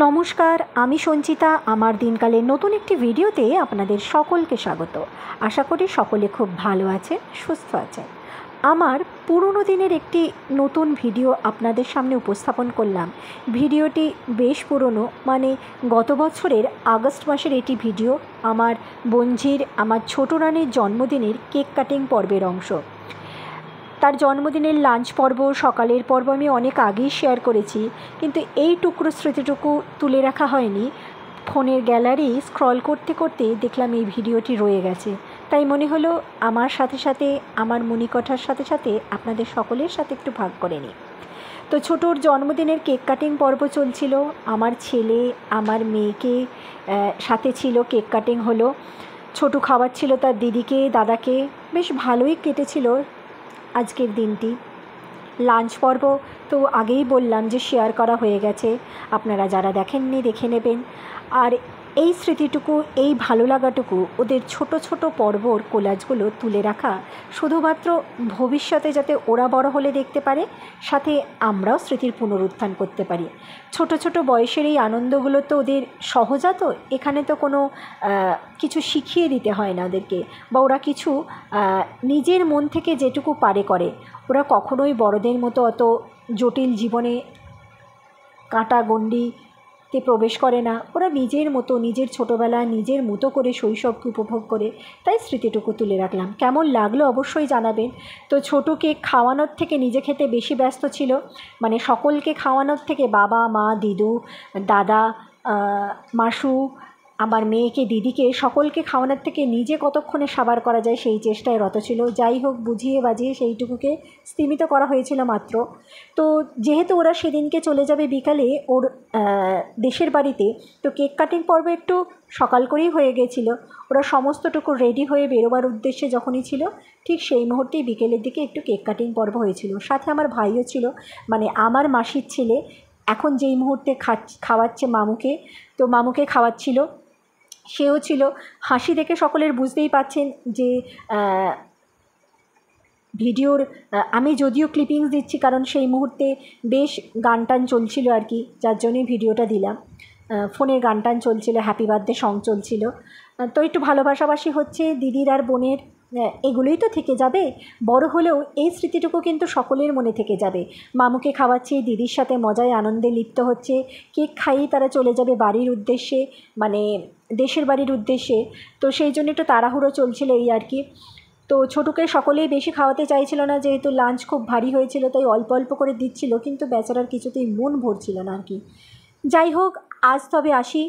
নমস্কার, আমি সঞ্চিতা। আমার দিনকালের নতুন একটি ভিডিওতে আপনাদের সকলকে স্বাগত। আশা করি সকলে খুব ভালো আছেন, সুস্থ আছেন। আমার পুরনো দিনের একটি নতুন ভিডিও আপনাদের সামনে উপস্থাপন করলাম। ভিডিওটি বেশ পুরনো, মানে গত বছরের আগস্ট মাসের এটি ভিডিও। আমার বোনঝির, আমার ছোটো রানীর জন্মদিনের কেক কাটিং পর্বের অংশ। তার জন্মদিনের লাঞ্চ পর্ব, সকালের পর্ব আমি অনেক আগেই শেয়ার করেছি, কিন্তু এই টুকরো স্মৃতিটুকু তুলে রাখা হয়নি। ফোনের গ্যালারি স্ক্রল করতে করতে দেখলাম এই ভিডিওটি রয়ে গেছে, তাই মনে হলো আমার সাথে সাথে, আমার মণিকঠার সাথে সাথে আপনাদের সকলের সাথে একটু ভাগ করে নিই। তো ছোটোর জন্মদিনের কেক কাটিং পর্ব চলছিল। আমার ছেলে, আমার মেয়েকে সাথে ছিল, কেক কাটিং হলো। ছোটো খাওয়াচ্ছিল তার দিদিকে, দাদাকে। বেশ ভালোই কেটেছিল আজকের দিনটি। লাঞ্চ পর্ব তো আগেই বললাম যে শেয়ার করা হয়ে গেছে, আপনারা যারা দেখেননি দেখে নেবেন। আর এই স্মৃতিটুকু, এই ভালো লাগাটুকু, ওদের ছোট ছোট পর্বর কোলাজগুলো তুলে রাখা, শুধুমাত্র ভবিষ্যতে যাতে ওরা বড় হলে দেখতে পারে, সাথে আমরাও স্মৃতির পুনরুত্থান করতে পারি। ছোট ছোট বয়সের এই আনন্দগুলো তো ওদের সহজাত। এখানে তো কোনো কিছু শিখিয়ে দিতে হয় না ওদেরকে, বা ওরা কিছু নিজের মন থেকে যেটুকু পারে করে। ওরা কখনোই বড়দের মতো অত জটিল জীবনে কাঁটা গণ্ডিতে প্রবেশ করে না। ওরা নিজের মতো, নিজের ছোটোবেলা নিজের মতো করে শৈশবকে উপভোগ করে। তাই স্মৃতিটুকু তুলে রাখলাম। কেমন লাগলো অবশ্যই জানাবেন। তো ছোটোকে খাওয়ানোর থেকে নিজে খেতে বেশি ব্যস্ত ছিল, মানে সকলকে খাওয়ানোর থেকে বাবা, মা, দিদু, দাদা, মাসু, আমার মেয়েকে, দিদিকে, সকলকে খাওয়ানোর থেকে নিজে কতক্ষণে সাবার করা যায় সেই চেষ্টায় রত ছিল। যাই হোক, বুঝিয়ে বাজিয়ে সেইটুকুকে স্তিমিত করা হয়েছিল মাত্র। তো যেহেতু ওরা সেদিনকে চলে যাবে বিকালে ওর দেশের বাড়িতে, তো কেক কাটিং পর্ব একটু সকাল করেই হয়ে গেছিলো। ওরা সমস্তটুকু রেডি হয়ে বেরোবার উদ্দেশ্যে যখনই ছিল, ঠিক সেই মুহূর্তেই বিকেলের দিকে একটু কেক কাটিং পর্ব হয়েছিল। সাথে আমার ভাইও ছিল, মানে আমার মাসির ছেলে, এখন যেই মুহূর্তে খাওয়াচ্ছে মামুকে, তো মামুকে খাওয়াচ্ছিল, সেও ছিল। হাসি দেখে সকলের বুঝতেই পাচ্ছেন যে ভিডিওর আমি যদিও ক্লিপিংস দিচ্ছি, কারণ সেই মুহূর্তে বেশ গান টান চলছিল আর কি, যার জন্যই ভিডিওটা দিলাম। ফোনের গান টান চলছিল, হ্যাপি বার্থডে সং চলছিল। তো একটু ভালোবাসাবাসি হচ্ছে দিদির আর বোনের, এগুলোই তো থেকে যাবে। বড় হলেও এই স্মৃতিটুকু কিন্তু সকলের মনে থেকে যাবে। মামুকে খাওয়াচ্ছি, দিদির সাথে মজায় আনন্দে লিপ্ত হচ্ছে। কেক খাইয়েই তারা চলে যাবে বাড়ির উদ্দেশ্যে, মানে দেশের বাড়ির উদ্দেশ্যে। তো সেই জন্য একটু তাড়াহুড়ো চলছিল এই আর কি। তো ছোটোকে সকলেই বেশি খাওয়াতে চাইছিল না, যেহেতু লাঞ্চ খুব ভারী হয়েছিল, তাই অল্প অল্প করে দিচ্ছিল, কিন্তু বেচারার কিছুতেই মন ভরছিল না আর কি। যাই হোক, আজ তবে আসি